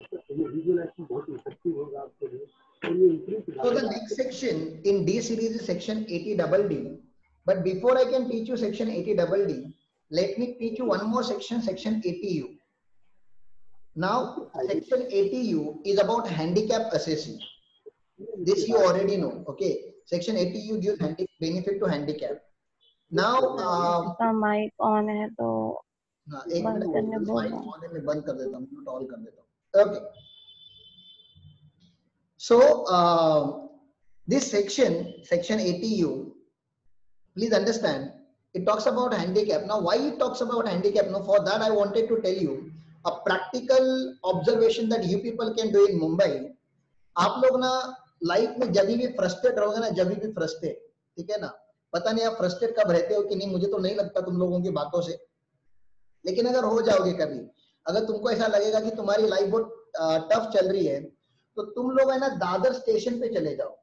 So the next section in D series is section 80DD. But before I can teach you section 80DD, let me teach you one more section, section 80U. Now, section 80U is about handicap assessing. This you already know. Okay, section 80U gives benefit to handicap. Now, mic on है तो एक बंद करने minute, बोला। Mic on है, मैं बंद कर देता हूँ, म्यूट ऑल कर देता हूँ। Okay, so this section 80U, please understand, it talks about handicap. Now, why it talks about handicap? Now, for that I wanted to tell you a practical observation that you people can do in Mumbai. आप लोग ना life में जब भी frustrate रहोगे ना, जब भी फ्रस्ट्रेट, ठीक है ना, पता नहीं आप फ्रस्ट्रेट कब रहते हो कि नहीं, मुझे तो नहीं लगता तुम लोगों की बातों से, लेकिन अगर हो जाओगे कभी, अगर तुमको ऐसा लगेगा कि तुम्हारी लाइफ बहुत टफ चल रही है, तो तुम लोग है ना दादर स्टेशन पे चले जाओ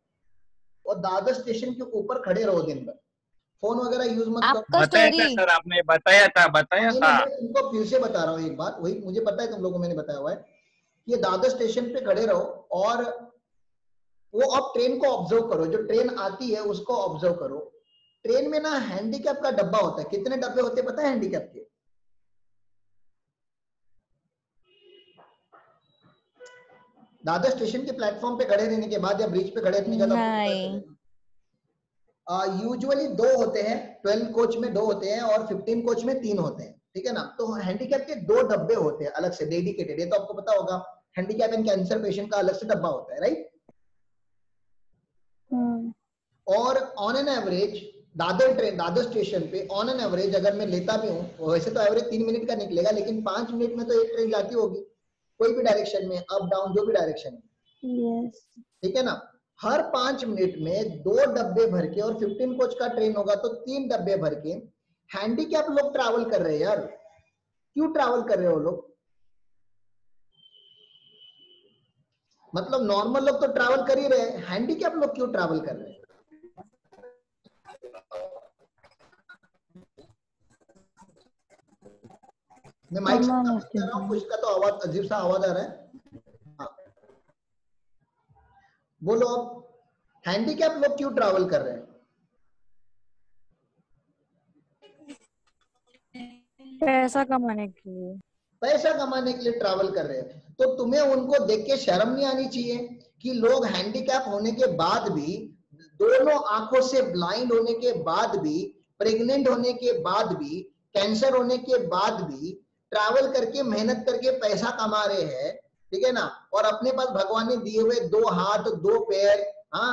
और दादर स्टेशन के ऊपर खड़े रहो दिन भर, फोन वगैरह यूज मत करो। बताया था सर, आपने बताया था। मैं तुमको फिर से बता रहा हूँ एक बात, वही मुझे पता है तुम लोगों को मैंने बताया हुआ है, कि दादर स्टेशन पे खड़े रहो और वो आप ट्रेन को ऑब्जर्व करो, जो ट्रेन आती है उसको ऑब्जर्व करो। ट्रेन में ना हैंडीकैप का डब्बा होता है, कितने डब्बे होते हैं पता है हैंडीकैप के? दादर स्टेशन के प्लेटफॉर्म पे खड़े रहने के बाद या ब्रिज पे खड़े रहने के बाद यूजुअली 2 होते हैं, 12 कोच में 2 होते हैं और 15 कोच में 3 होते हैं, ठीक है ना। तो हैंडीकैप के 2 डब्बे होते हैं अलग से डेडिकेटेड, ये तो आपको पता होगा, हैंडीकैप एंड कैंसर पेशेंट का अलग से डब्बा होता है, राइट। और on an average Dadar station पे ऑन एन एवरेज अगर मैं लेता भी हूँ, वैसे तो एवरेज 3 मिनट का निकलेगा, लेकिन 5 मिनट में तो एक ट्रेन जाती होगी कोई भी डायरेक्शन में, अप डाउन जो भी डायरेक्शन में, ठीक है ना। हर 5 मिनट में 2 डब्बे भर के, और 15 कोच का ट्रेन होगा तो 3 डब्बे भर के हैंडीकैप लोग ट्रैवल कर रहे हैं यार। क्यों ट्रैवल कर रहे हो लोग? मतलब नॉर्मल लोग तो ट्रैवल कर ही रहे हैं, हैंडीकैप लोग क्यों ट्रैवल कर रहे हैं? मैं माइक से बात कर रहा हूँ, उसका तो आवाज अजीब सा आवाज आ रहा है। हाँ, बोलो अब, हैंडीकैप लोग क्यों ट्रैवल कर रहे हैं? पैसा कमाने के लिए। पैसा कमाने के लिए ट्रैवल कर रहे हैं। तो तुम्हें उनको देख के शर्म नहीं आनी चाहिए कि लोग हैंडीकैप होने के बाद भी, दोनों आंखों से ब्लाइंड होने के बाद भी, प्रेग्नेंट होने के बाद भी, कैंसर होने के बाद भी ट्रैवल करके मेहनत करके पैसा कमा रहे हैं, ठीक है ना। और अपने पास भगवान ने दिए हुए 2 हाथ 2 पैर, हाँ,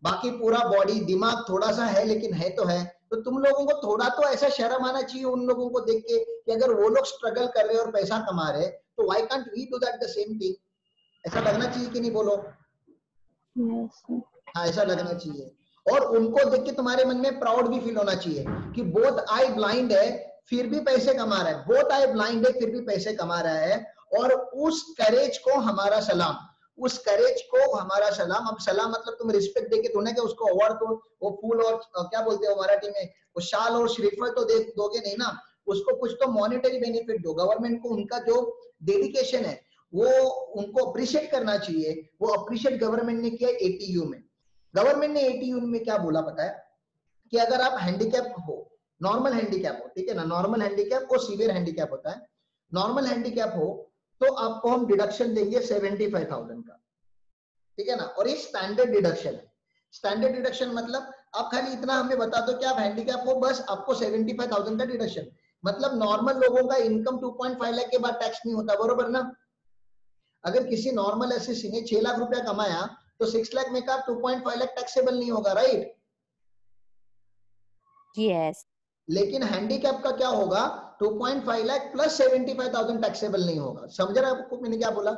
बाकी पूरा बॉडी, दिमाग थोड़ा सा है लेकिन है तो है। तो तुम लोगों को थोड़ा तो ऐसा शर्म आना चाहिए उन लोगों को देख के कि अगर वो लोग स्ट्रगल कर रहे हैं और पैसा कमा रहे हैं, तो why can't we do that the same thing? ऐसा लगना चाहिए कि नहीं, बोलो? हाँ, ऐसा लगना चाहिए। और उनको देख के तुम्हारे मन में प्राउड भी फील होना चाहिए कि बोथ आई ब्लाइंड है फिर भी पैसे कमा रहा है, बोथ आई ब्लाइंड है फिर भी पैसे कमा रहा है। और उस करेज को हमारा सलाम, उस करेज को हमारा सलाम। अब सलाम मतलब तुम रिस्पेक्ट देके तो ना कि उसको अवार्ड तो, वो फूल और क्या बोलते हो मराठी में, वो शाल और श्रीफल तो दे दोगे नहीं ना, उसको कुछ तो मॉनेटरी बेनिफिट दो। गवर्नमेंट को उनका जो डेडिकेशन है वो उनको अप्रिशिएट करना चाहिए। वो अप्रिशिएट गवर्नमेंट ने किया एटीयू में। गवर्नमेंट ने एटीयू में क्या बोला पता है? कि अगर आप हैंडीकैप हो, नॉर्मल हैंडीकैप हो, ठीक है ना, नॉर्मल हैंडीकैप और सीवियर हैंडीकैप होता है। नॉर्मल हैंडीकैप हो तो आपको हम डिडक्शन देंगे 75,000 का, ठीक है ना। और ये स्टैंडर्ड डिडक्शन है। स्टैंडर्ड डिडक्शन मतलब आप खाली इतना हमें बता दो कि आप हैंडीकैप हो, बस आपको 75,000 का डिडक्शन। मतलब नॉर्मल लोगों का इनकम 2.5 लाख के बाद टैक्स नहीं होता, बरोबर ना। अगर किसी नॉर्मल एसएससी ने 6 लाख रुपया कमाया तो 6 लाख में का 2.5 लाख टैक्सेबल नहीं होगा, राइट? यस। लेकिन हैंडीकैप का क्या होगा? 2.5 लाख प्लस 75,000 टैक्सेबल नहीं होगा। समझ रहे आपको मैंने क्या बोला?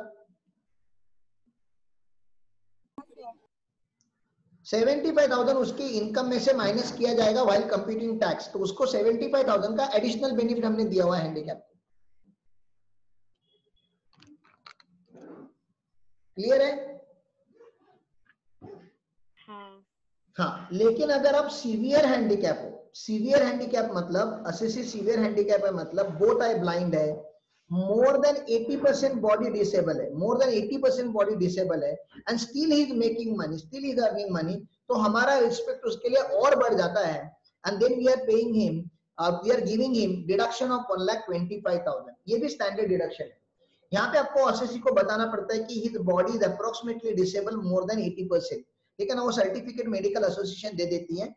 75,000 उसकी इनकम में से माइनस किया जाएगा व्हाइल कंप्यूटिंग टैक्स, तो उसको 75,000 का एडिशनल बेनिफिट हमने दिया हुआ है हैंडीकैप को। क्लियर है? हाँ, लेकिन अगर आप सीवियर हैंडीकैप हो, सीवियर हैंडीकैप मतलब असेसी सीवियर हैंडीकैप है, मतलब बोथ आई ब्लाइंड है, more than 80% body disable है, more than 80% body disable है, and still he is making money, still he is earning money, तो हमारा रिस्पेक्ट उसके लिए और बढ़ जाता है. And then we are paying him, we are giving him deduction of 1,25,000. ये भी स्टैंडर्ड डिडक्शन है. यहाँ पे आपको एसएससी को बताना पड़ता है कि his body is approximately disabled more than 80%. ठीक है ना, वो सर्टिफिकेट मेडिकल एसोसिएशन दे देती है.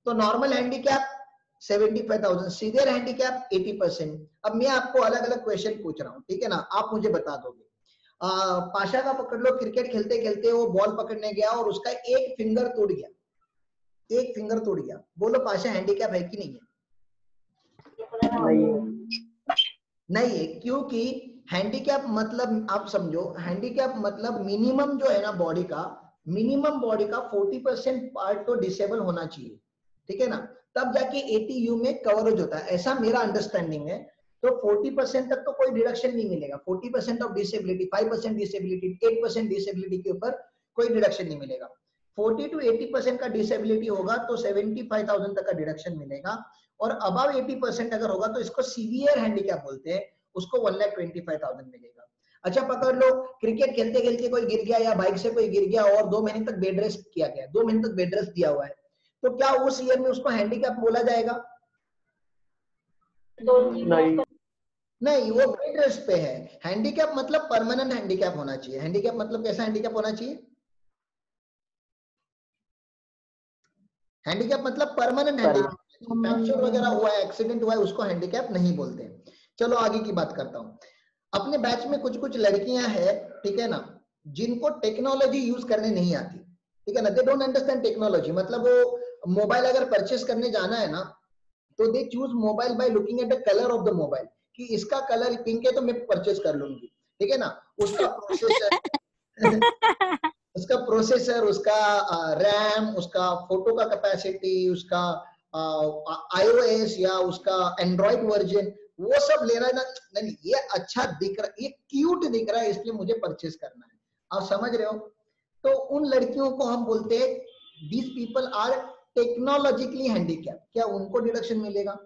तो नॉर्मल हैंडीकैप 75,000, सीवियर हैंडीकैप 80%. अब मैं आपको अलग अलग क्वेश्चन पूछ रहा हूँ, ठीक है ना, आप मुझे बता दोगे. पाशा का पकड़ लो, क्रिकेट खेलते खेलते वो बॉल पकड़ने गया और उसका एक फिंगर टूट गया, एक फिंगर टूट गया. बोलो पाशा हैंडीकैप है कि नहीं है? नहीं है. क्योंकि हैंडीकैप मतलब आप समझो, हैंडीकैप मतलब मिनिमम जो है ना बॉडी का, मिनिमम बॉडी का 40% पार्ट तो डिसेबल होना चाहिए. ठीक है ना, तब जाके 80 यू में कवरेज होता है, ऐसा मेरा अंडरस्टैंडिंग है. तो 40% तक तो कोई डिडक्शन नहीं मिलेगा. 40% ऑफ डिसेबिलिटी, 5% डिसेबिलिटी, 8% डिसेबिलिटी के ऊपर कोई डिडक्शन नहीं मिलेगा. 40 to 80% का डिसेबिलिटी होगा तो 75,000 तक का डिडक्शन मिलेगा. और अबव 80% अगर होगा तो इसको सीवियर हैंडीकैप बोलते हैं, उसको 1,25,000 मिलेगा. अच्छा पकड़ लो, क्रिकेट खेलते खेलते कोई गिर गया या बाइक से कोई गिर गया और 2 महीने तक बेड रेस्ट किया गया, 2 महीने तक बेड रेस्ट दिया हुआ है, तो क्या उस ईयर में उसको हैंडीकैप बोला जाएगा? नहीं, वो बेड रेस्ट पे है. हैंडीकैप मतलब परमानेंट हैंडीकैप होना चाहिए. हैंडीकैप मतलब कैसा हैंडीकैप होना चाहिए? हैंडीकैप मतलब परमानेंट हैंडीकैप. फ्रैक्चर वगैरह हुआ है, एक्सीडेंट हुआ है, उसको हैंडीकैप नहीं बोलते. चलो आगे की बात करता हूँ. अपने बैच में कुछ कुछ लड़कियां हैं, ठीक है ना, जिनको टेक्नोलॉजी यूज करने नहीं आती. ठीक है ना, दे डोंट अंडरस्टैंड टेक्नोलॉजी. मतलब वो मोबाइल अगर परचेस करने जाना है ना, तो they choose mobile by looking at the colour of the mobile, कि इसका कलर पिंक है तो मैं परचेस कर लूंगी. ठीक है ना, उसका प्रोसेसर उसका रैम, उसका फोटो का कैपेसिटी, उसका iOS या उसका एंड्रॉइड वर्जन, वो सब लेना है ना. नहीं, ये अच्छा दिख रहा है, ये क्यूट दिख रहा है, इसलिए मुझे परचेस करना है. आप समझ रहे हो? तो उन लड़कियों को हम बोलते हैं these people are technologically handicapped. क्या उनको डिडक्शन मिलेगा?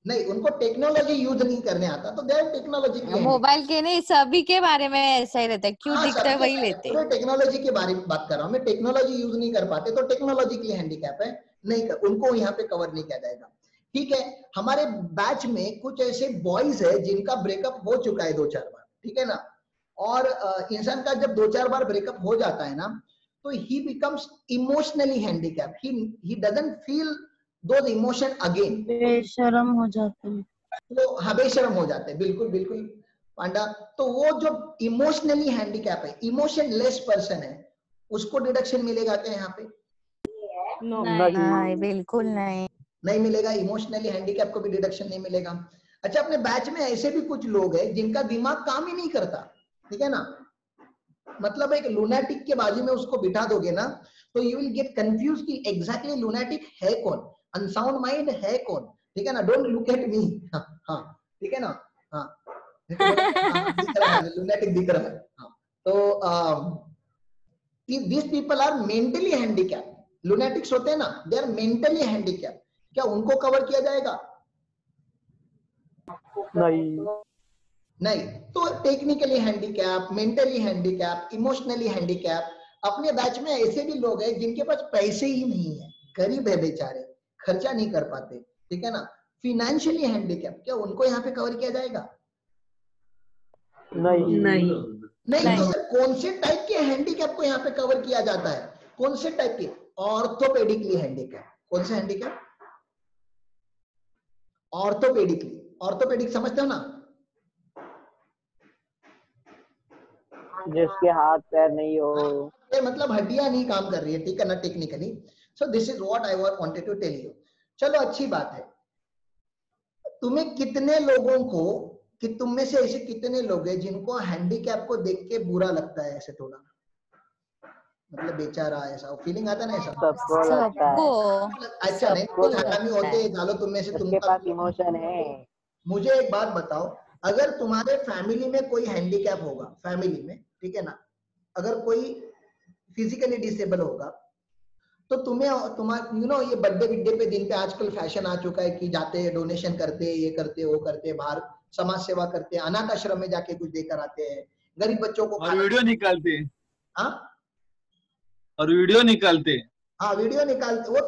नहीं, उनको टेक्नोलॉजी यूज नहीं करने आता, तो दे टेक्नोलॉजी. मोबाइल के नहीं, सभी के बारे में ऐसा ही रहता है, क्यों दिखता है वही लेते हैं. टेक्नोलॉजी के बारे में बात कर रहा हूँ मैं. टेक्नोलॉजी यूज नहीं कर पाते तो टेक्नोलॉजिकली हैंडीकैप है, नहीं उनको यहाँ पे कवर नहीं किया जाएगा. ठीक है, हमारे बैच में कुछ ऐसे बॉयज है जिनका ब्रेकअप हो चुका है 2-4 बार. ठीक है ना, और इंसान का जब 2-4 बार ब्रेकअप हो जाता है ना, तो ही becomes emotionally handicap. He doesn't feel those emotion again. बेशरम हो जाते हैं. तो हाँ, बेशरम हो जाते हैं. बिल्कुल बिल्कुल पांडा. तो वो जो इमोशनली हैंडीकैप है, इमोशनलेस पर्सन है, उसको डिडक्शन मिलेगा क्या यहाँ पे? नहीं, बिल्कुल नहीं. नहीं मिलेगा. इमोशनली हैंडीकैप को भी डिडक्शन नहीं मिलेगा. अच्छा, अपने बैच में ऐसे भी कुछ लोग हैं जिनका दिमाग काम ही नहीं करता. ठीक है ना, मतलब एक लूनाटिक के बाजू में उसको बिठा दोगे ना, तो यू विल गेट कंफ्यूज कि एग्जैक्टली लूनाटिक है कौन, अनसाउंड माइंड है कौन. ठीक है ना, डोंट लुक एट मी. हाँ, ठीक है ना. हाँ, दिख रहा है, लूनाटिक दिख रहा है. हाँ, तो these people are mentally handicapped. Lunatics होते हैं ना, दे आर मेंटली हैंडीकैप. क्या उनको कवर किया जाएगा? नहीं. तो technically handicap, mentally handicap, emotionally handicap. अपने बैच में ऐसे भी लोग हैं जिनके पास पैसे ही नहीं है, गरीब है बेचारे, खर्चा नहीं कर पाते. ठीक है ना, फिनेंशियली हैंडीकैप. क्या उनको यहाँ पे कवर किया जाएगा? नहीं. तो कौन से टाइप के हैंडीकैप को यहाँ पे कवर किया जाता है? कौन से टाइप के? Orthopaedically handicap. कौन से हैंडीकैप? ऑर्थोपेडिकली. ऑर्थोपेडिक समझते हो ना? जिसके हाथ पैर नहीं हो, मतलब हड्डियां नहीं काम कर रही है. ठीक है ना, technically. So this is what I wanted to tell you. चलो अच्छी बात है. तुम्हें कितने लोगों को, कि तुम में से ऐसे कितने लोग हैं जिनको हैंडीकैप को देख के बुरा लगता है? ऐसे थोड़ा, मतलब बेचारा, ऐसा फीलिंग आता ना? ऐसा सबको लगता है. अच्छा, नहीं कुछ हरामी होते हैं, चलो तुम में से, तुमके पास इमोशन है. मुझे एक बात बताओ, अगर तुम्हारे फैमिली में कोई हैंडीकैप होगा, फैमिली में, ठीक है ना, अगर कोई फिजिकली डिसेबल होगा, तो तुम्हें तुम्हारा ये बर्थडे पे दिन पे आजकल फैशन आ चुका है कि जाते हैं, डोनेशन करते हैं, ये करते हैं, वो करते हैं, बाहर समाज सेवा करते हैं, अनाथ आश्रम में जाके कुछ देकर आते हैं, गरीब बच्चों को और वीडियो निकालते हैं। हाँ, और वीडियो निकालते हैं। हाँ वीडियो निकालते, वो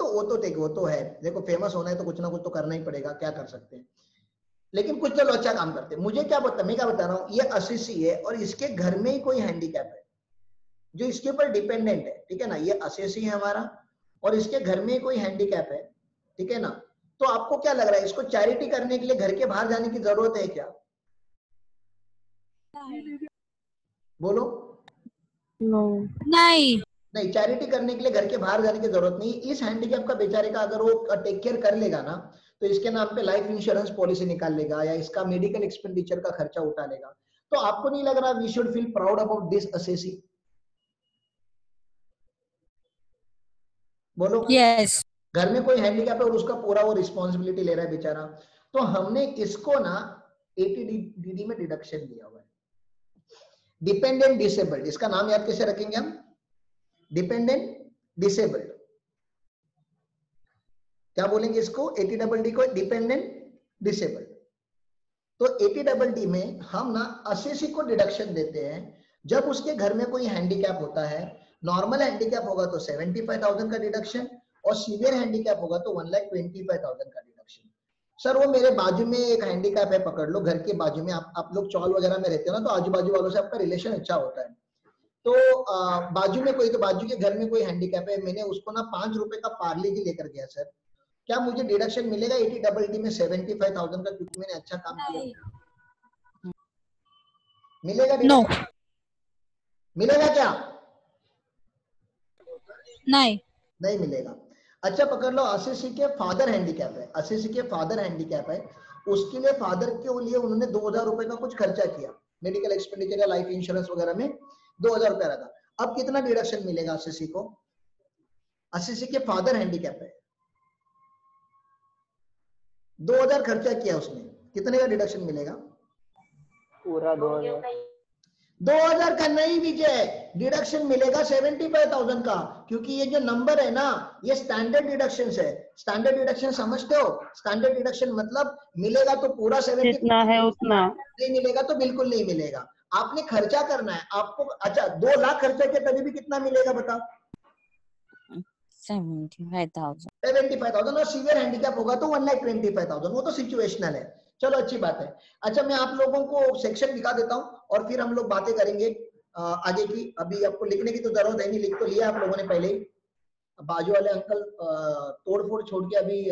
तो है, देखो फेमस होना है तो कुछ ना कुछ तो करना ही पड़ेगा, क्या कर सकते हैं। लेकिन कुछ चलो अच्छा काम करते हैं। मुझे क्या बता, मैं क्या बता रहा हूँ, ये असिसी है और इसके घर में ही कोई हैंडीकैप है जो इसके ऊपर डिपेंडेंट है, ठीक है ना, ये असिसी है हमारा और इसके घर में ही कोई हैंडीकैप है, ठीक है ना। तो आपको क्या लग रहा है, इसको चैरिटी करने के लिए घर के बाहर जाने की जरूरत है क्या? बोलो। नहीं नहीं, चैरिटी करने के लिए घर के बाहर जाने की जरूरत नहीं। इस हैंडीकैप का बेचारे का अगर वो टेक केयर कर लेगा ना, तो इसके नाम पे लाइफ इंश्योरेंस पॉलिसी निकाल लेगा या इसका मेडिकल एक्सपेंडिचर का खर्चा उठा लेगा। तो आपको नहीं लग रहा we should feel proud about this assessee? बोलो। यस घर में कोई हैंडीकैप है और उसका पूरा वो रिस्पॉन्सिबिलिटी ले रहा है बेचारा। तो हमने इसको ना 80DD में डिडक्शन दिया हुआ है, डिपेंडेंट डिसेबल्ड। इसका नाम याद कैसे रखेंगे हम? Dependent disabled. क्या बोलेंगे इसको? 80DD को डिपेंडेंट डिसेबल्ड। तो 80DD में हम ना 80 को डिडक्शन देते हैं जब उसके घर में कोई हैंडीकैप होता है। नॉर्मल हैंडीकैप होगा तो 75,000 का डिडक्शन और सीवियर हैंडीकैप होगा तो 1,25,000 का डिडक्शन। सर वो मेरे बाजू में एक हैंडीकैप है, पकड़ लो, घर के बाजू में। आप लोग चौल वगैरह में रहते हो ना, तो आजू बाजू वालों से आपका रिलेशन अच्छा होता है। तो बाजू में कोई, तो बाजू के घर में कोई हैंडीकैप है, मैंने उसको ना 5 रुपए का पार्ले जी लेकर गया सर, क्या मुझे डिडक्शन मिलेगा 80DD में 75,000 का, क्योंकि मैंने अच्छा काम किया? मिलेगा नो डिडक्शन? मिलेगा क्या? नहीं नहीं मिलेगा। अच्छा पकड़ लो, आशीषी के फादर हैंडीकैप है, आशीषी के फादर हैंडीकैप है, उसके लिए फादर के लिए उन्होंने 2,000 रुपए का कुछ खर्चा किया मेडिकल एक्सपेंडिचर या लाइफ इंश्योरेंस वगैरह में, 2,000 रुपया रहा। अब कितना डिडक्शन मिलेगा आशीषी को? आशीषी के फादर हैंडीकैप है, 2,000 खर्चा किया उसने, कितने का डिडक्शन मिलेगा? पूरा 2,000। 2,000 का नहीं विजय, डिडक्शन मिलेगा 75,000 का, क्योंकि ये जो नंबर है ना, ये स्टैंडर्ड डिडक्शन है। स्टैंडर्ड डिडक्शन समझते हो? स्टैंडर्ड डिडक्शन मतलब मिलेगा तो पूरा 70, जितना है उतना। नहीं मिलेगा तो बिल्कुल नहीं मिलेगा। आपने खर्चा करना है आपको। अच्छा 2 लाख खर्चा किया तभी भी कितना मिलेगा बताओ? 75,000 और सीवियर हैंडीकैप होगा तो 1,25,000। वो तो सिचुएशनल है। चलो अच्छी बात है। अच्छा मैं आप लोगों को सेक्शन दिखा देता हूँ और फिर हम लोग बातें करेंगे आगे की। अभी आपको लिखने की तो जरूरत है नहीं, लिख तो लिया आप लोगों ने पहले ही। बाजू वाले अंकल तोड़फोड़ छोड़ के अभी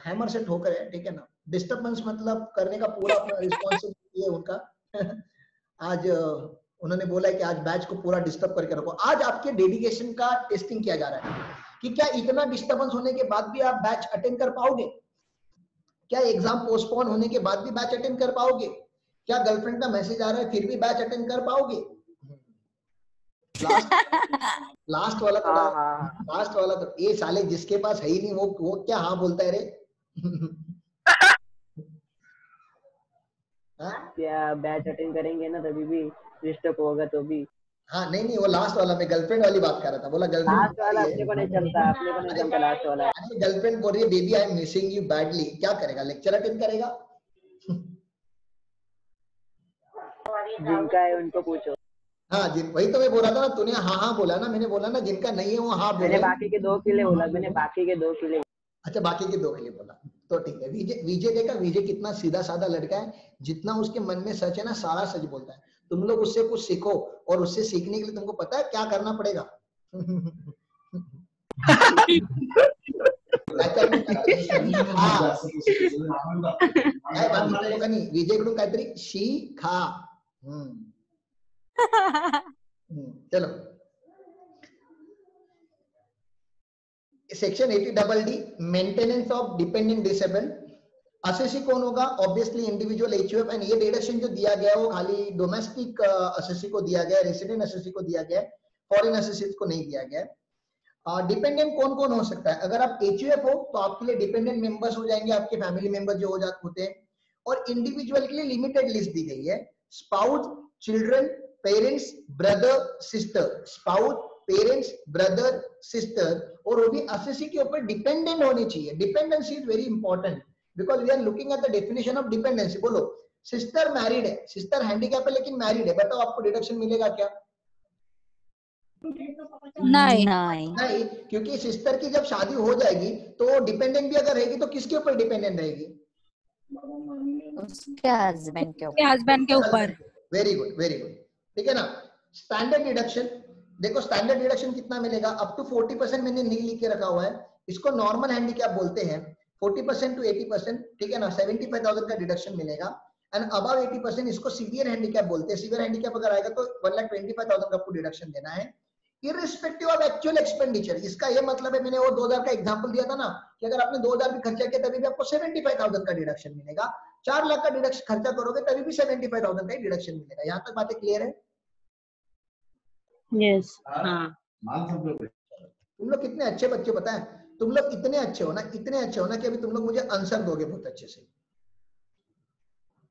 हैमर से ठोकर है, ठीक है ना। डिस्टर्बेंस मतलब करने का पूरा अपना रिस्पॉन्सिबिलिटी है उनका। आज उन्होंने बोला है कि आज बैच को पूरा डिस्टर्ब करके रखो। आज आपके डेडिकेशन का टेस्टिंग किया जा रहा है कि क्या इतना डिस्टर्बेंस होने के बाद भी आप बैच अटेंड कर पाओगे? क्या एग्जाम पोस्टपोन होने के बाद भी बैच अटेंड कर पाओगे? क्या गर्लफ्रेंड का मैसेज आ रहा है फिर भी बैच अटेंड कर पाओगे? लास्ट वाला थोड़ा, लास्ट वाला तो ये साले जिसके पास है ही नहीं वो क्या हाँ बोलता है रे? क्या बैच अटेंड करेंगे ना तभी भी डिस्टर्ब होगा तो भी। हाँ नहीं वो लास्ट वाला, मैं गर्लफ्रेंड वाली बात कर रहा था। बोला गर्लफ्रेंड लास्ट वाला अपने को नहीं चलता, अपने को नहीं चलता लास्ट वाला। गर्लफ्रेंड बोल रही है baby I am missing you badly, क्या करेगा? लेक्चर अटेंड करेगा? जिनका है उनको पूछो। हाँ वही तो मैं बोला था ना, तूने हाँ हाँ बोला ना, मैंने बोला ना जिनका नहीं है वो हाँ बोले। मैंने बाकी के 2 किले बोला, मैंने बाकी के 2 किले। अच्छा बाकी के 2 के लिए बोला तो ठीक है। विजय देखा, विजय कितना सीधा साधा लड़का है, जितना उसके मन में सच है ना सारा सच बोलता है। तुम लोग उससे कुछ सीखो और उससे सीखने के लिए तुमको पता है क्या करना पड़ेगा? विजय कडून काहीतरी शिका। चलो section 80DD maintenance of dependent disabled. Assessee कौन होगा? Obviously individual HUF. एंड ये डिडक्शन जो दिया गया है वो खाली डोमेस्टिक असेसी को दिया गया है, रेसिडेंट असेसी को दिया गया है, फॉरेन असेसी को नहीं दिया गया है। डिपेंडेंट कौन कौन हो सकता है? अगर आप एचयूएफ हो तो आपके लिए डिपेंडेंट मेंबर्स हो जाएंगे आपके फैमिली मेंबर जो हो जाते होते हैं, और इंडिविजुअल के लिए लिमिटेड लिस्ट दी गई है। Spouse, children, parents, brother, sister. Spouse, parents, brother, sister और वो भी एसएससी के ऊपर डिपेंडेंट होनी चाहिए। Dependency is very important because we are looking at the definition of dependency. बोलो सिस्टर मैरिड है, सिस्टर हैंडीकैप है लेकिन मैरिड है, बताओ आपको डिडक्शन मिलेगा क्या? नहीं नहीं, क्योंकि सिस्टर की जब शादी हो जाएगी तो डिपेंडेंट भी अगर रहेगी तो किसके ऊपर डिपेंडेंट रहेगी? उसके हस्बैंड के के हस्बैंड के ऊपर। वेरी गुड वेरी गुड, ठीक है ना। स्टैंडर्ड डिडक्शन देखो, स्टैंडर्ड डिडक्शन कितना मिलेगा? अप टू 40% मैंने नहीं लिख के रखा हुआ है, इसको नॉर्मल हैंडीकैप बोलते हैं। 40% टू 80%, ठीक है ना, 75,000 का डिडक्शन मिलेगा। एंड अबव 80% इसको सीवियर हैंडीकैप बोलते हैं। सीवियर हैंडीकैप अगर आएगा तो 1,25,000 का आपको डिडक्शन देना है इररिस्पेक्टिव ऑफ एक्चुअल एक्सपेंडिचर। इसका ये मतलब है, मैंने वो 2,000 का एग्जांपल दिया था ना कि अगर आपने 2,000 भी खर्चा किया तभी भी आपको 75,000 का डिडक्शन मिलेगा। 4 लाख का डिडक्शन खर्चा करोगे तभी भी 75,000 का डिडक्शन मिलेगा। यहाँ तक बातें क्लियर है? यस। हाँ। तुम लोग कितने अच्छे बच्चे, पता है तुम लोग इतने अच्छे हो ना, इतने अच्छे हो ना कि अभी तुम लोग मुझे आंसर दोगे बहुत अच्छे से।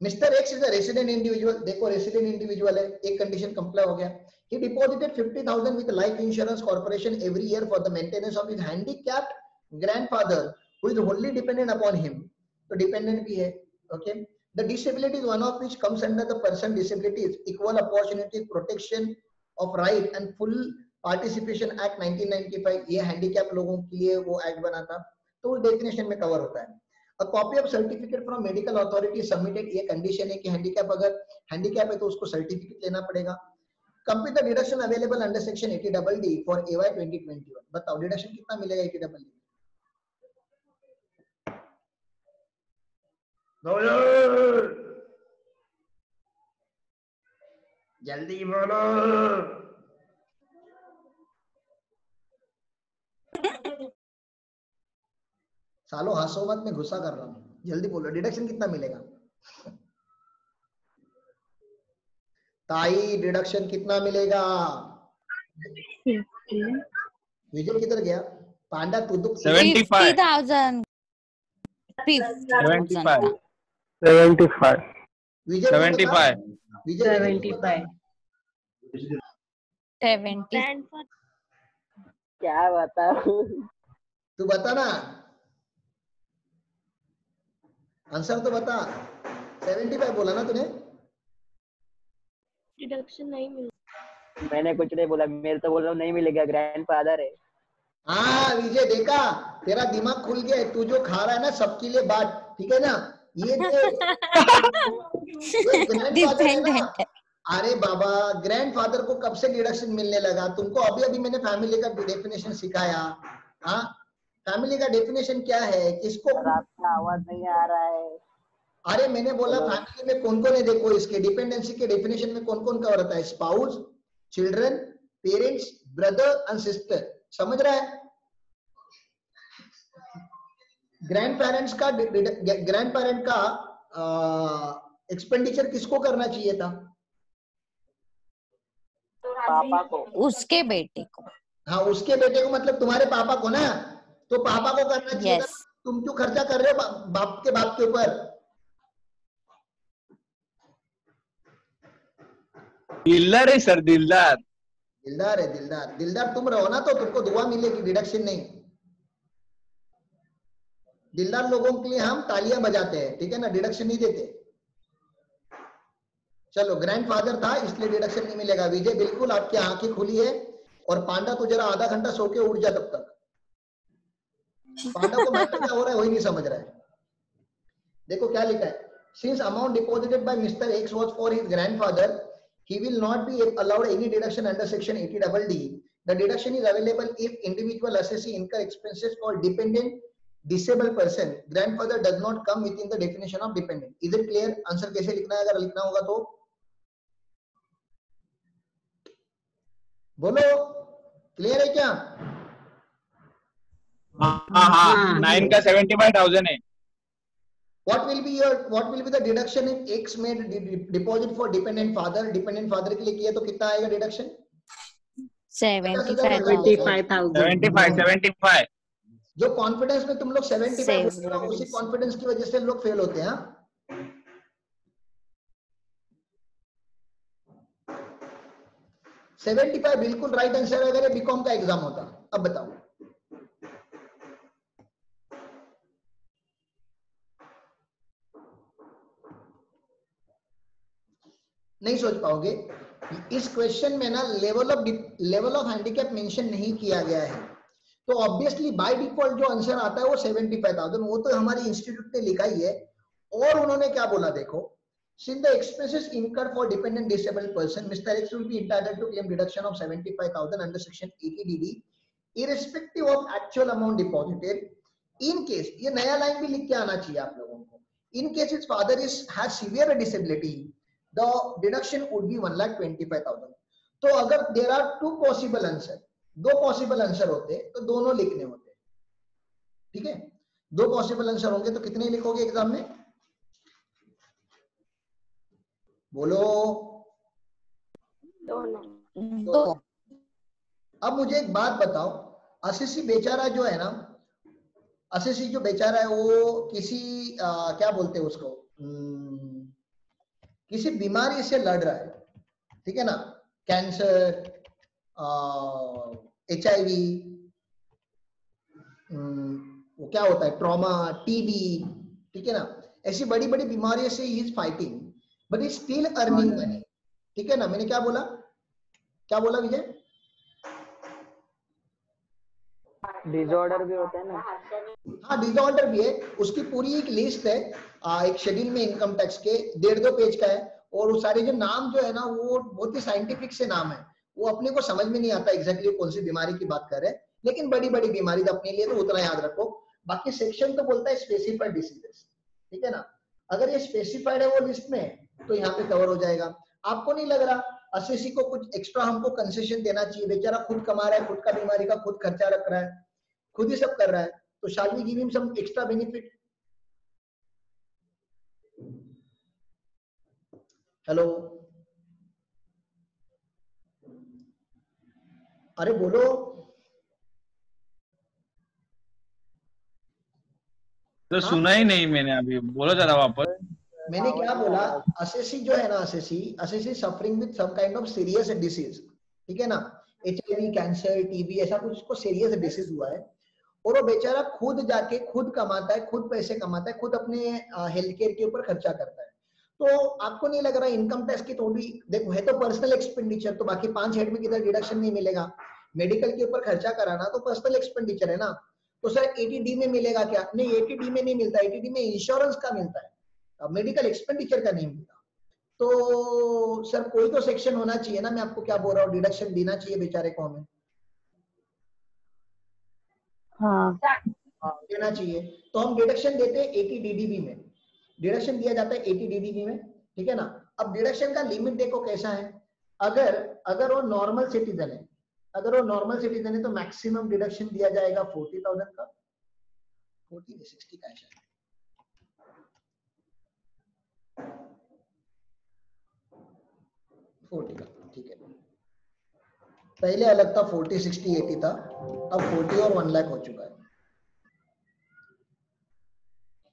Mister x is a resident individual. देखो रेसिडेंट इंडिविजुअल है, एक कंडीशन कंप्लाई हो गया। He deposited 50,000 with Life Insurance Corporation every year for the maintenance of his handicapped grandfather who is wholly dependent upon him. So dependent भी है, okay? The disability is one of which comes under the person disabilities equal opportunity protection of right and full participation act 1995। ये handicap लोगों के लिए वो act बना था, तो उस डेफिनेशन में कवर होता है। A copy of certificate from medical authority submitted, ये कंडीशन है कि हैंडीकैप अगर हैंडीकैप है तो उसको सर्टिफिकेट लेना पड़ेगा। Compute the deduction available under section 80DD for AY 2021। बताओ डिडक्शन कितना मिलेगा 80DD? जल्दी बोलो। सालो हंसो मत, मैं गुस्सा कर रहा हूँ, जल्दी बोलो डिडक्शन कितना मिलेगा? ताई डिडक्शन कितना मिलेगा? विजय किधर गया? पांडा तू तो 75 50,000 75 विजय तू बता। 75 विजय 75। 70 क्या बताऊं? तू बता ना, आंसर तो बता। 75 बोला ना तूने? डिडक्शन नहीं मिलता। मैंने कुछ नहीं बोला, मेरे तो बोल रहा हूँ नहीं मिलेगा, ग्रैंडफादर है। हाँ विजय देखा, तेरा दिमाग खुल गया है। तू जो खा रहा है ना सबके लिए बांट, ठीक है ना? ये ग्रैंडफादर है ना। डिपेंडेंट है। अरे बाबा, ग्रैंडफादर को कब से डिडक्शन मिलने लगा? तुमको अभी अभी मैंने फैमिली का डेफिनेशन सिखाया। हाँ, फैमिली का डेफिनेशन क्या है, किसको? आपका आवाज नहीं आ रहा है। अरे मैंने बोला फैमिली में कौन कौन है, देखो इसके डिपेंडेंसी के डेफिनेशन में कौन कौन कवर होता है? Spouse, children, parents, brother and sister. समझ रहा है? ग्रैंड पेरेंट का एक्सपेंडिचर किसको करना चाहिए था? पापा को। उसके बेटे को। हाँ उसके बेटे को, मतलब तुम्हारे पापा को ना, तो पापा को करना चाहिए था। Yes. तुम क्यों खर्चा कर रहे हो बाप के ऊपर? दिलदार है सर, दिलदार है दिलदार तुम रहो ना तो तुमको दुआ मिलेगी, डिडक्शन नहीं। दिलदार लोगों के लिए हम तालियां बजाते हैं, ठीक है ना, डिडक्शन नहीं देते। चलो ग्रैंडफादर था इसलिए डिडक्शन नहीं मिलेगा। विजय बिल्कुल आपकी आंखें खुली है, और पांडा तो जरा आधा घंटा सो के उठ जा तब तक। पांडा को मैटर क्या हो रहा है वही नहीं समझ रहा है। देखो क्या लिखा है, since amount deposited bye mister x was for his grandfather, he will not be allowed any deduction under section 80DD. The deduction is available if individual assessee incur expenses for dependent disabled person. Grandfather does not come within the definition of dependent. Is it clear? Answer कैसे लिखना है अगर लिखना होगा तो बोलो, clear है क्या? हाँ 9 का 75,000 है। What will be the deduction if X made deposit for dependent father? Dependent father के लिए किया तो कितना आएगा डिडक्शन? 75,000 75 जो कॉन्फिडेंस में तुम लोग 75 बोलते हो, उसी कॉन्फिडेंस की वजह से लोग फेल होते हैं। 75 बिल्कुल राइट आंसर है अगर ये बीकॉम का एग्जाम होता। अब बताओ नहीं सोच पाओगे। इस क्वेश्चन में ना लेवल ऑफ हैंडीकैप मेंशन नहीं किया गया है, तो ऑब्वियसली बाय डिफॉल्ट जो आंसर आता है वो 75,000, वो तो हमारी इंस्टीट्यूट ने लिखा ही है। और उन्होंने क्या बोला देखो, since the expenses incurred for dependent disabled person, Mr. X will be entitled to claim deduction of 75,000 under section 80DD irrespective of actual amount deposited in case, ये नया लाइन भी लिख के आना चाहिए आप लोगों को, in case his father has severe disability the deduction would be 1,25,000। तो अगर there are two possible answer, दो पॉसिबल आंसर होते तो दोनों लिखने होते, ठीक है। दो पॉसिबल आंसर होंगे तो कितने लिखोगे एग्जाम में, बोलो। दो। अब मुझे एक बात बताओ, असिसी बेचारा जो है ना, असिसी जो बेचारा है वो किसी क्या बोलते हैं उसको, किसी बीमारी से लड़ रहा है, ठीक है ना, कैंसर, HIV, वो क्या होता है, ट्रॉमा, TB, ठीक है ना, ऐसी बड़ी बड़ी बीमारियों से he is fighting but is still earning money, ठीक है ना। मैंने क्या बोला, क्या बोला विजय? डिसऑर्डर भी होता है ना। हाँ डिसऑर्डर भी है, उसकी पूरी एक लिस्ट है, एक शेड्यूल में इनकम टैक्स के 1.5-2 पेज का है, और वो सारे जो नाम जो है ना वो बहुत ही साइंटिफिक से नाम है, वो अपने को समझ में नहीं आता एग्जैक्टली कौन सी बीमारी की बात कर रहे हैं, लेकिन बड़ी बड़ी बीमारी तो अपने लिए तो उतना याद रखो। बाकी सेक्शन तो बोलता है स्पेसिफाइड डिसीजेस, ठीक है ना। अगर ये स्पेसिफाइड है वो लिस्ट में तो यहाँ पे कवर हो जाएगा। आपको नहीं लग रहा असेसी को कुछ एक्स्ट्रा हमको कंसेशन देना चाहिए, बेचारा खुद कमा रहा है, खुद का बीमारी का खुद खर्चा रख रहा है, खुद ही सब कर रहा है, तो shall we give him some extra benefit. Hello, अरे बोलो। तो सुना ही नहीं मैंने, अभी बोलो जरा वापस। मैंने क्या बोला, असेसी जो है ना, assessee suffering with some kind of serious disease, ठीक है ना, HIV, कैंसर, TB, ऐसा कुछ उसको सीरियस डिसीज हुआ है, और वो बेचारा खुद जाके खुद कमाता है, खुद पैसे कमाता है, खुद अपने हेल्थ केयर के ऊपर खर्चा करता है। तो आपको नहीं लग रहा इनकम टैक्स की थोड़ी, देखो है तो पर्सनल एक्सपेंडिचर, तो बाकी 5 हेड में किधर डिडक्शन नहीं मिलेगा, मेडिकल के ऊपर खर्चा कराना तो पर्सनल एक्सपेंडिचर है ना, तो सर 80D में मिलेगा क्या? नहीं 80D में नहीं मिलता, 80D में इंश्योरेंस का मिलता है, मेडिकल एक्सपेंडिचर का नहीं मिलता। तो सर कोई तो सेक्शन होना चाहिए ना, मैं आपको क्या बोल रहा हूँ, डिडक्शन देना चाहिए बेचारे को हमें, हाँ देना चाहिए। तो हम डिडक्शन देते हैं 80DDB में, डिडक्शन दिया जाता है 80DDB में, ठीक है ना। अब डिडक्शन का लिमिट देखो कैसा है, अगर वो नॉर्मल सिटीजन है, अगर वो नॉर्मल सिटीजन है तो मैक्सिमम डिडक्शन दिया जाएगा 40,000 का, 60 का है, 40 का, ठीक है। पहले अलग था 40, 60, 80 था, अब 40 और 1 लाख हो चुका है।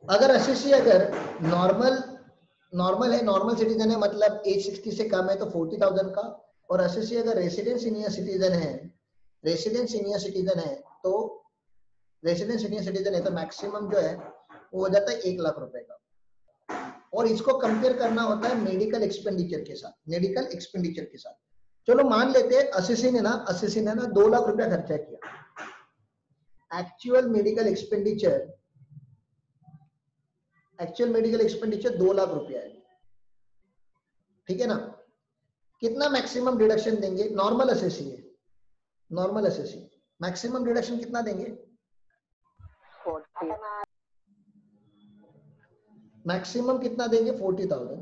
अगर असिसी अगर नॉर्मल है, नॉर्मल सिटीजन है, मतलब एज 60 से कम है तो 40,000 का, और असिसी अगर रेसिडेंट सीनियर सिटीजन है, रेसिडेंट सीनियर सिटीजन है तो मैक्सिमम जो है वो हो जाता है 1 लाख रुपए का। और इसको कंपेयर करना होता है मेडिकल एक्सपेंडिचर के साथ, मेडिकल एक्सपेंडिचर के साथ। चलो मान लेते हैं असिसी ने ना 2 लाख रुपया खर्चा किया, एक्चुअल मेडिकल एक्सपेंडिचर 2 लाख रुपया है, ठीक है ना। कितना मैक्सिमम डिडक्शन देंगे? नॉर्मल असेसी है, नॉर्मल असेसी मैक्सिमम डिडक्शन कितना देंगे? 40। मैक्सिमम कितना देंगे? 40,000।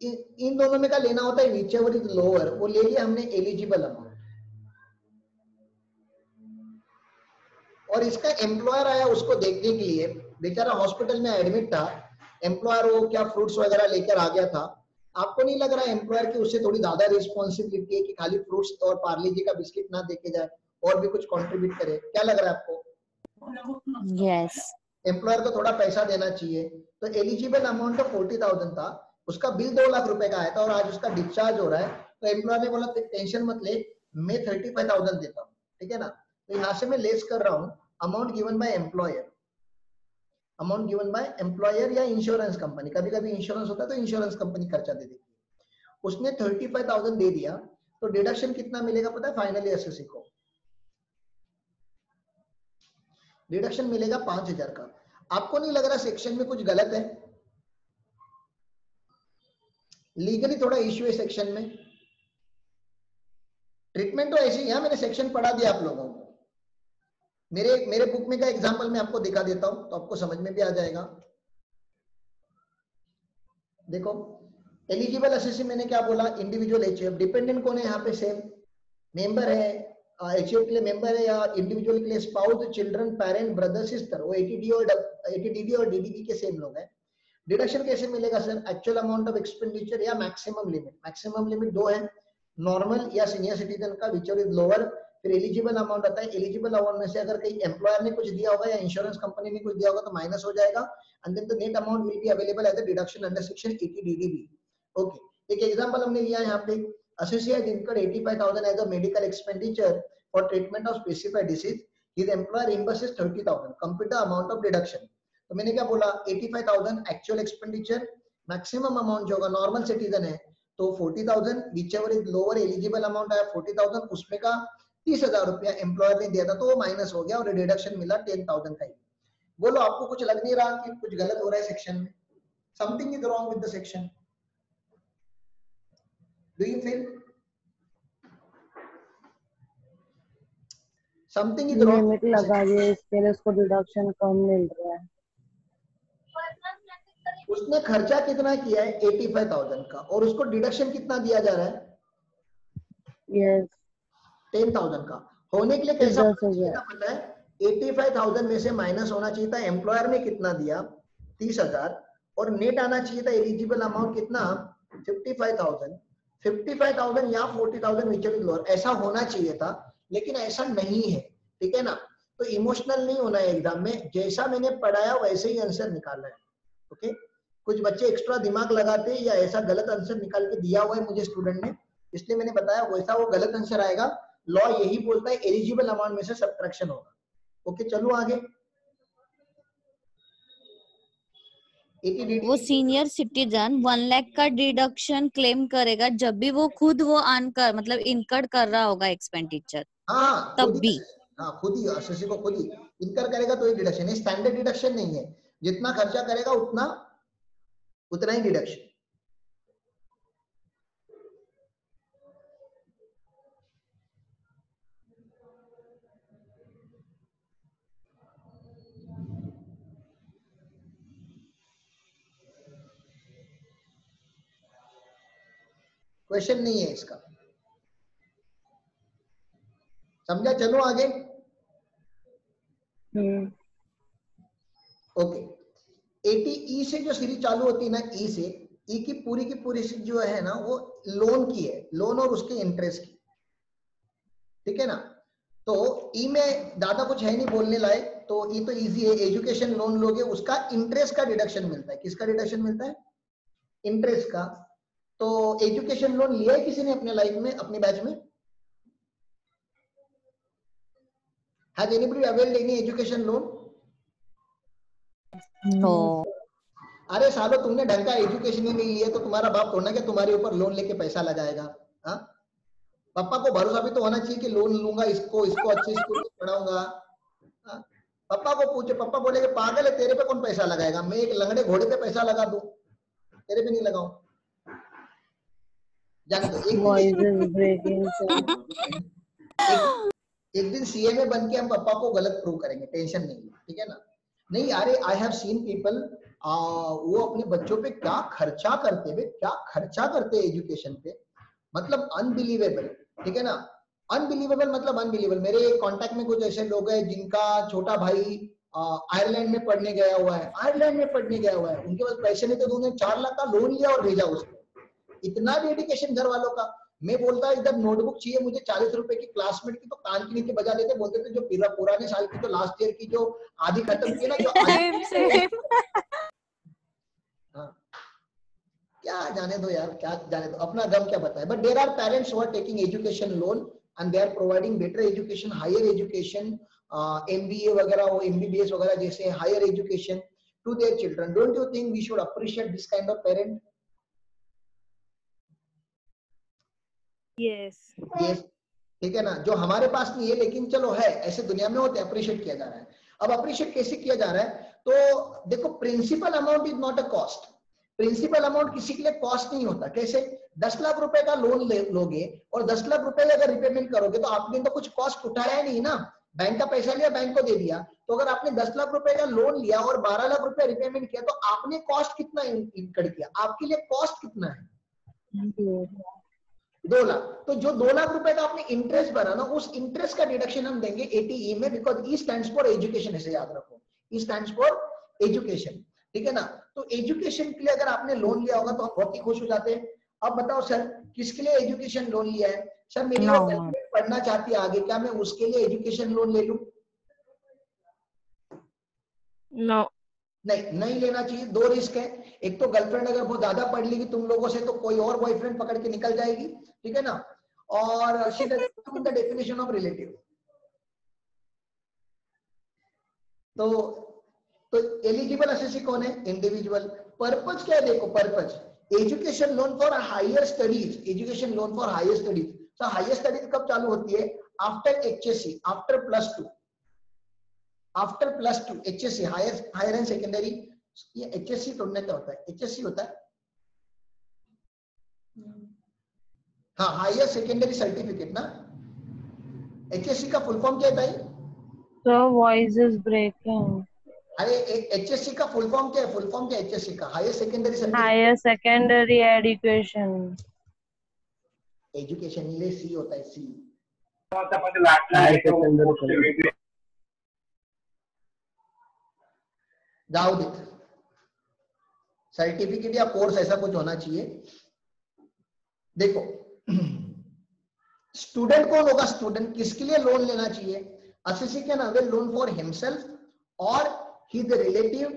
इन दोनों में का लेना होता है विच एवर इज लोअर, वो ले लिया हमने एलिजिबल अमाउंट, और इसका एम्प्लॉयर आया उसको देखने के लिए, बेचारा हॉस्पिटल में एडमिट था, एम्प्लॉयर वो क्या फ्रूट्स वगैरह लेकर आ गया था। आपको नहीं लग रहा एम्प्लॉयर की उससे थोड़ी ज्यादा रिस्पॉन्सिबिलिटी है कि खाली फ्रूट्स और पार्ले जी का बिस्किट ना देके जाए और भी कुछ कंट्रीब्यूट करे? क्या लग रहा है आपको? यस एम्प्लॉयर को थोड़ा पैसा देना चाहिए। तो एलिजिबल अमाउंट तो 40,000 था, उसका बिल 2 लाख रुपए का आया था और आज उसका डिस्चार्ज हो रहा है, तो एम्प्लॉयर ने बोला टेंशन मत ले, मैं 35,000 देता हूँ, ठीक है ना। तो यहाँ से मैं लेस कर रहा हूँ amount given by employer, amount given by employer या इंश्योरेंस कंपनी, कभी कभी इंश्योरेंस होता है तो इंश्योरेंस कंपनी खर्चा दे देती है। उसने 35,000 दे दिया, तो डिडक्शन कितना मिलेगा पता है फाइनली एसएससी को? डिडक्शन मिलेगा 5,000 का। आपको नहीं लग रहा सेक्शन में कुछ गलत है? लीगली थोड़ा इश्यू है सेक्शन में। ट्रीटमेंट तो ऐसी है, मैंने सेक्शन पढ़ा दिया आप लोगों को। मेरे बुक में का एग्जांपल मैं आपको दिखा देता हूं तो आपको समझ में भी आ जाएगा। देखो एलिजिबल एसएससी मैंने क्या बोला, इंडिविजुअल एचयूएफ। डिपेंडेंट कौन है यहाँ पे? सेम मेंबर है, एचयूएफ के लिए मेंबर है, या इंडिविजुअल के लिए spouse, children, parent, brother, sister, वो एटीडी और डीडीबी के सेम लोग हैं। डिडक्शन कैसे मिलेगा sir? Actual amount of expenditure या मैक्सिमम लिमिट। मैक्सिमम लिमिट दो है, नॉर्मल या सीनियर सिटीजन का, विचर इज लोअर। फिर एलिजिबल अमाउंट आता है, एलिजिबल अमाउंट में से अगर कहीं एम्प्लॉयर ने कुछ दिया होगा या इंश्योरेंस कंपनी ने कुछ दिया होगा तो माइनस हो जाएगा, and then the net amount will be available as a deduction under section 80 DDB. Okay, एक एग्जांपल हमने लिया यहाँ पे, associate incurred 85,000 as a medical expenditure for treatment of specified disease, his employer reimburses 30,000, compute the amount of deduction। तो मैंने क्या बोला, 85,000 actual expenditure, maximum amount जो होगा नॉर्मल सिटीजन है तो 40,000, whichever is lower eligible amount आया 40,000, उसमें का 30,000 रुपया एम्प्लॉयर ने दिया था तो वो माइनस हो गया और डिडक्शन मिला 10,000 का ही। बोलो आपको कुछ लग नहीं रहा कि कुछ गलत हो रहा है सेक्शन में? Something is wrong with the section? Do you feel something is wrong? Limit लगा दिए इसके लिए, उसको डिडक्शन कम मिल रहा है। उसने खर्चा कितना किया है? 85,000 का, और उसको डिडक्शन कितना दिया जा रहा है? यस 10,000 का। होने के लिए कैसा 10,000 पता है? 85,000 में से माइनस होना चाहिए था एम्प्लॉयर ने कितना दिया, 30,000, और नेट आना चाहिए था एलिजिबल अमाउंट कितना, 55,000। 55,000 या 40,000 विच इज लोअर, ऐसा होना चाहिए था, लेकिन ऐसा नहीं है। ठीक है ना? तो इमोशनल नहीं होना है एग्जाम में, जैसा मैंने पढ़ाया वैसे ही आंसर निकालना है। ओके, कुछ बच्चे एक्स्ट्रा दिमाग लगाते या ऐसा गलत आंसर निकाल के दिया हुआ है मुझे स्टूडेंट ने, इसलिए मैंने बताया वैसा वो गलत आंसर आएगा। लॉ यही बोलता है एलिजिबल अमाउंट में से सब्ट्रैक्शन होगा। ओके चलो आगे। वो सीनियर सिटीजन 1 लाख का डिडक्शन क्लेम करेगा जब भी वो खुद वो अर्न कर मतलब इनकर्ड कर रहा होगा एक्सपेंडिचर, हाँ तब भी। हाँ खुद ही एसएससी को खुद ही इनकर करेगा तो ये डिडक्शन है, स्टैंडर्ड डिडक्शन नहीं है। जितना खर्चा करेगा उतना ही डिडक्शन। क्वेश्चन नहीं है इसका, समझा? चलो आगे। ओके, 80E से जो सीरीज चालू होती है ना, ई से, ई की पूरी सीरीज जो है ना वो लोन की है, लोन और उसके इंटरेस्ट की। ठीक है ना? तो ई में ज्यादा कुछ है नहीं बोलने लायक, तो ई तो इजी है। एजुकेशन लोन लोगे उसका इंटरेस्ट का डिडक्शन मिलता है। किसका डिडक्शन मिलता है? इंटरेस्ट का। तो एजुकेशन लोन लिया है किसी ने अपने लाइफ में, अपनी बैच में? Has anybody availed any education loan? No. अरे सालो तुमने ढंग का एजुकेशन ही नहीं लिया तो तुम्हारा बाप थोड़ा के तुम्हारे ऊपर लोन लेके पैसा लगाएगा। हाँ, पापा को भरोसा भी तो होना चाहिए कि लोन लूंगा, इसको अच्छे स्कूल में पढ़ाऊंगा। पापा को पूछे, पापा बोलेगे पागल है तेरे पे कौन पैसा लगाएगा, मैं एक लंगड़े घोड़े पे पैसा लगा दूं, तेरे पे नहीं लगाऊं। जाने दो, एक दिन सीए में बन के हम पापा को गलत प्रूव करेंगे, टेंशन नहीं। ठीक है ना? नहीं अरे आई हैव सीन पीपल, वो अपने बच्चों पे क्या खर्चा करते एजुकेशन पे, मतलब अनबिलीवेबल। ठीक है ना? अनबिलीवेबल मतलब अनबिलीवेबल। मेरे कांटेक्ट में कुछ ऐसे लोग हैं जिनका छोटा भाई आयरलैंड में पढ़ने गया हुआ है, उनके पास पैसे नहीं तो उन्होंने 4 लाख का लोन लिया और भेजा उसको। इतना डेडिकेशन घर वालों का। मैं बोलता इधर नोटबुक चाहिए मुझे 40 रुपए की, क्लासमेट की तो कान के नीचे बजा देते, बोलते थे जो पुराने साल की, जो लास्ट ईयर की जो आधी खत्म की ना, जो हाँ, क्या जाने दो यार, क्या जाने दो, अपना गम क्या बताए। But there are parents who are taking education loan and they are providing better education, higher education, MBA वगैरह, वो एमबीबीएस वगैरह जैसे higher education to their children. Don't you think we should appreciate this kind of parent? Yes ये ठीक है ना, जो हमारे पास नहीं है लेकिन चलो है, ऐसे दुनिया में होते, अप्रिशिएट किया जा रहा है। अब अप्रिशिएट कैसे किया जा रहा है, तो देखो principal amount is not a cost. Principal amount किसी के लिए कॉस्ट नहीं होता। कैसे 10 लाख रुपए का लोन लोगे और 10 लाख रुपए अगर रिपेमेंट करोगे तो आपने तो कुछ कॉस्ट उठाया नहीं ना, बैंक का पैसा लिया बैंक को दे दिया। तो अगर आपने 10 लाख रुपए का लोन लिया और 12 लाख रुपए रिपेमेंट किया तो आपने कॉस्ट कितना इनकर्ड किया, आपके लिए कॉस्ट कितना है 2 लाख। तो जो 2 लाख रुपए का आपने इंटरेस्ट भरा ना, उस इंटरेस्ट का डिडक्शन हम देंगे एटीई में, because E stands for education, ऐसे याद रखो, ई स्टैंड्स फॉर एजुकेशन, ठीक है ना। तो एजुकेशन के लिए अगर आपने लोन लिया होगा तो हम बहुत ही खुश हो जाते हैं। अब बताओ सर किसके लिए एजुकेशन लोन लिया है, सर मेरी No. गर्लफ्रेंड पढ़ना चाहती है आगे, क्या मैं उसके लिए एजुकेशन लोन ले लूं? नो नहीं लेना चाहिए। 2 रिस्क है, एक तो गर्लफ्रेंड अगर बहुत ज्यादा पढ़ लेगी तुम लोगों से तो कोई और बॉयफ्रेंड पकड़ के निकल जाएगी, ठीक है ना, और she doesn't come in the definition of relative. तो एलिजिबल एसएससी कौन है, इंडिविजुअल। पर्पज क्या है, देखो purpose education loan for higher studies, education loan for higher studies. तो हायर स्टडीज कब चालू होती है, after HSC, after +2, after +2 HSC, higher and secondary. ये एचएससी थोड़ा क्या होता है, एचएससी होता है हाँ हायर सेकेंडरी सर्टिफिकेट ना। एचएससी का फुल फॉर्म क्या है भाई? So voice is breaking. अरे एचएससी का फुल फॉर्म क्या है, फुल फॉर्म क्या है एचएससी का? Higher secondary certificate, Higher secondary education. Education ले सी होता है, सी। जाओ देख सर्टिफिकेट या कोर्स ऐसा कुछ होना चाहिए। देखो स्टूडेंट कौन होगा, स्टूडेंट किसके लिए लोन लेना चाहिए, SSC can avail loan for himself और हिज रिलेटिव।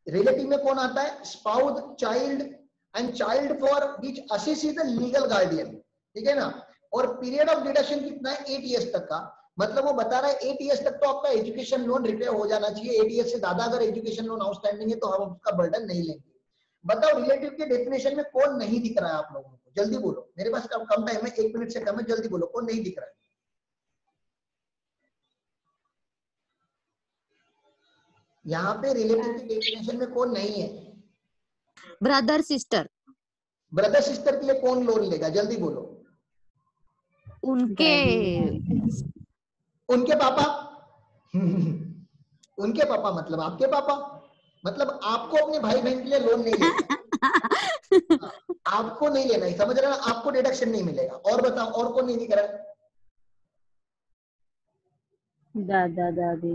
रिलेटिव में कौन आता है, spouse, child and child for which SSC is the legal guardian, ठीक है ना। और पीरियड ऑफ डिडक्शन कितना है, 8 इयर्स तक का। मतलब वो बता रहा है 8 इयर्स तक तो आपका एजुकेशन लोन रिपे हो जाना चाहिए। 8 इयर्स से ज्यादा अगर एजुकेशन लोन आउटस्टैंडिंग है तो हम उसका बर्डन नहीं लेंगे। बताओ रिलेटिव के डेफिनेशन में कौन नहीं दिख रहा है आप लोगों को, जल्दी बोलो, मेरे पास कम टाइम है, 1 मिनट से कम है, जल्दी बोलो कौन नहीं दिख रहा है। यहाँ पे रिलेटिव की डेफिनेशन में कौन नहीं है, ब्रदर सिस्टर, ब्रदर सिस्टर के लिए कौन लोन लेगा, जल्दी बोलो। उनके उनके पापा उनके पापा मतलब आपके पापा, मतलब आपको अपने भाई बहन के लिए लोन नहीं लेना आपको नहीं लेना है, समझ रहे ना, आपको डिडक्शन नहीं मिलेगा। और बताओ और कौन नहीं दिख रहा है, दादा दादी।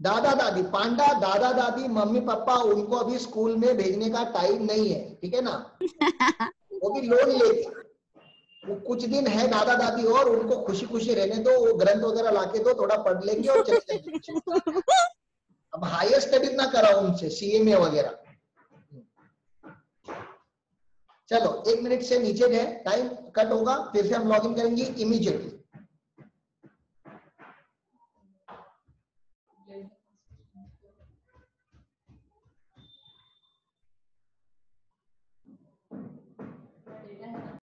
दादा दादी, पांडा दादा दादी मम्मी पापा, उनको अभी स्कूल में भेजने का टाइम नहीं है, ठीक है ना, वो भी लोन लेके वो कुछ दिन है दादा दादी और उनको खुशी खुशी रहने दो, वो ग्रंथ वगैरह लाके दो, थोड़ा पढ़ लेंगे और चले जाएंगे। अब हायर स्टडीज ना कराओ उनसे, सीएमए वगैरह। चलो 1 मिनट से नीचे है, टाइम कट होगा, फिर से हम लॉगिन करेंगे इमीडिएटली।